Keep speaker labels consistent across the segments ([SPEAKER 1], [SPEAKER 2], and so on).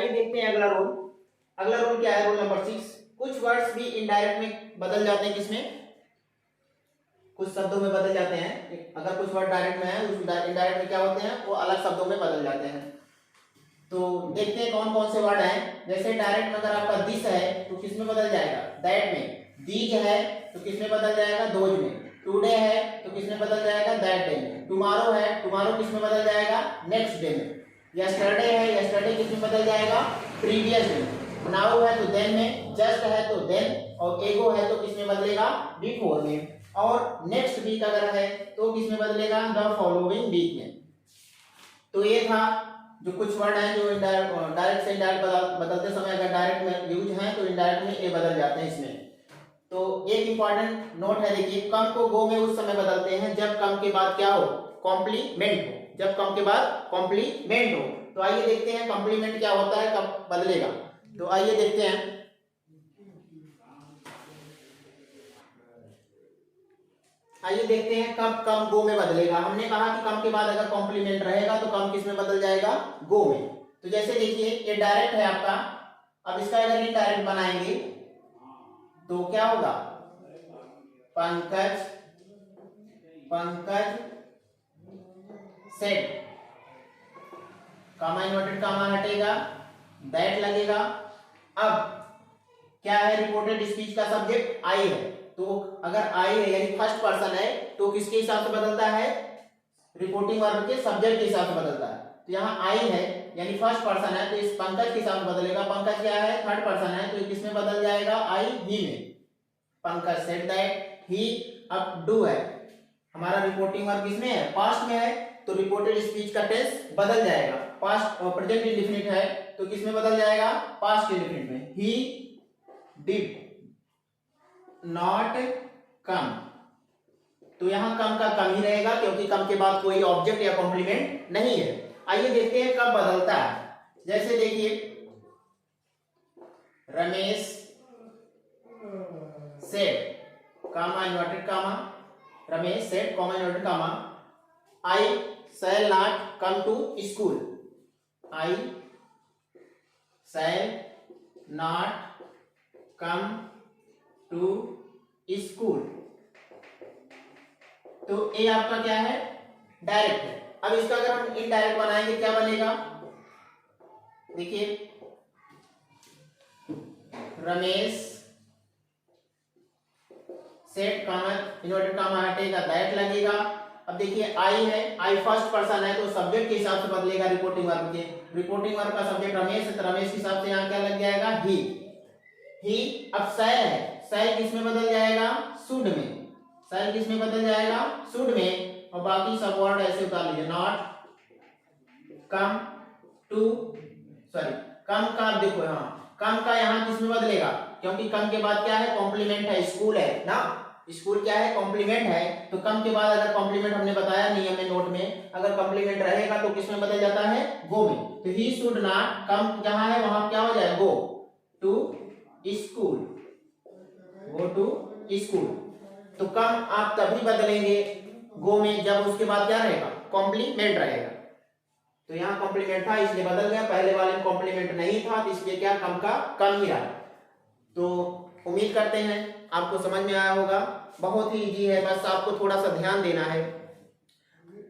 [SPEAKER 1] आइए देखते हैं अगला रोल। अगला रोल क्या है? Roll number 6। कुछ वर्ड्स भी इनडायरेक्ट में बदल जाते हैं। किसमें? कुछ शब्दों में बदल जाते हैं। अगर कुछ वर्ड डायरेक्ट में है, उस इनडायरेक्ट में क्या होते हैं? वो अलग शब्दों में बदल जाते हैं। तो देखते हैं कौन कौन से वर्ड हैं। जैसे डायरेक्ट में अगर आपका दिस है तो किस में बदल जाएगा? दैट में। दीज है तो किस में बदल जाएगा? दोज में। टुडे है तो किस में बदल जाएगा? दैट डे में। टुमारो है, टुमारो किस में बदल जाएगा? नेक्स्ट डे में। यस्टरडे है, यस्टरडे किस में बदल जाएगा? प्रीवियस में। नाउ है तो देन में। जस्ट है तो देन। और एगो है तो किस में बदलेगा? बिफोर में। और नेक्स्ट वीक अगर है तो किस में बदलेगा? द फॉलोइंग वीक में। तो ये था जो कुछ वर्ड हैं जो डायरेक्ट से इनडायरेक्ट बदलते समय अगर डायरेक्ट में यूज हैं तो इनडायरेक्ट में ये बदल जाते हैं इसमें। तो एक इंपॉर्टेंट नोट है, देखिए कम को गो में उस समय बदलते हैं जब कम के बाद क्या हो? कॉम्प्लीमेंट हो। जब कम के बाद कॉम्प्लीमेंट हो। तो आइए देखते हैं कॉम्प्लीमेंट क्या होता है, कब बदलेगा। तो आइए देखते हैं। आइए देखते हैं कब कम गो में बदलेगा। हमने कहा कि कम के बाद अगर कॉम्प्लीमेंट रहेगा तो कम किस में बदल जाएगा? गो में। तो जैसे देखिए ये डायरेक्ट है आपका, अब इसका अगर इनडायरेक्ट बनाएंगे तो क्या होगा? Pankaj, Pankaj said. Comma inverted कामा हटेगा, दैट लगेगा। अब क्या है? रिपोर्टेड स्पीच का सब्जेक्ट आई है, तो अगर आई है यानी फर्स्ट पर्सन है तो किसके हिसाब से बदलता है? रिपोर्टिंग वर्ब के सब्जेक्ट के हिसाब से बदलता है। तो यहाँ आई है यानी फर्स्ट पर्सन है तो इस पंकज के हिसाब से बदलेगा। पंकज क्या है? थर्ड पर्सन है तो किसमें बदल जाएगा? आई, ही में। पंकज सेड दैट, ही। अब डू है, हमारा रिपोर्टिंग वर्ब किसमें है? पास्ट में है, तो रिपोर्टेड स्पीच का टेंस बदल जाएगा। पास्ट और प्रेजेंट इंडेफिनिट है तो किसमें बदल जाएगा? पास्ट इंडेफिनिट में। He did not come. तो यहां कम का कम ही रहेगा क्योंकि कम के बाद कोई ऑब्जेक्ट या कॉम्प्लीमेंट नहीं है। आइए देखते हैं कब बदलता है। जैसे देखिए Ramesh said, comma inverted comma, Ramesh said comma inverted comma, I shall not come to school. I shall not come to school. तो ये आपका क्या है? डायरेक्ट है। अब इसका अगर हम इनडायरेक्ट बनाएंगे क्या बनेगा? देखिए रमेश सेट कामा इन्वर्टेड कामा हटेगा, दैट लगेगा। अब देखिए आई है, आई फर्स्ट पर्सन है तो सब्जेक्ट के हिसाब से बदलेगा रिपोर्टिंग वर्ब के। रिपोर्टिंग वर्ब का सब्जेक्ट रमेश है तो रमेश के हिसाब से यहाँ क्या लग जाएगा? ही। अब शैल है, शैल किस में बदल जाएगा? शुड में। शैल किस में बदल जाएगा? शुड में। और बाकी सब वर्ड ऐसे उतार लीजिए। नॉट कम टू, सॉरी कम का, आप देखो हाँ कम का यहाँ किस में बदलेगा? क्योंकि कम के बाद क्या है? कॉम्प्लीमेंट है, स्कूल है ना। स्कूल क्या है? कॉम्प्लीमेंट है। तो कम के बाद अगर कॉम्प्लीमेंट हमने बताया नियम में नोट में, अगर कॉम्प्लीमेंट रहेगा तो किस में बदल जाता है? गो में। तो ही शुड नॉट कम जहां है वहां क्या हो जाए? Go to school, go to school. तो कम आप तभी बदलेंगे गो में जब उसके बाद क्या रहेगा? कॉम्प्लीमेंट रहेगा। तो यहाँ कॉम्प्लीमेंट था इसलिए बदल गया, पहले वाले में कॉम्प्लीमेंट नहीं था तो इसलिए क्या? कम का कम ही रहा। तो उम्मीद करते हैं आपको समझ में आया होगा। बहुत ही इजी है, बस आपको थोड़ा सा ध्यान देना है।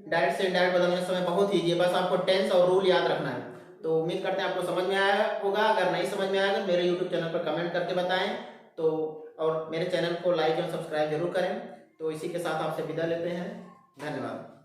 [SPEAKER 1] डायरेक्ट से इनडायरेक्ट बदलने समय बहुत ईजी है, बस आपको टेंस और रूल याद रखना है। तो उम्मीद करते हैं आपको समझ में आया होगा। अगर नहीं समझ में आया तो मेरे यूट्यूब चैनल पर कमेंट करके बताएं। तो और मेरे चैनल को लाइक और सब्सक्राइब जरूर करें। तो इसी के साथ आपसे विदा लेते हैं। धन्यवाद।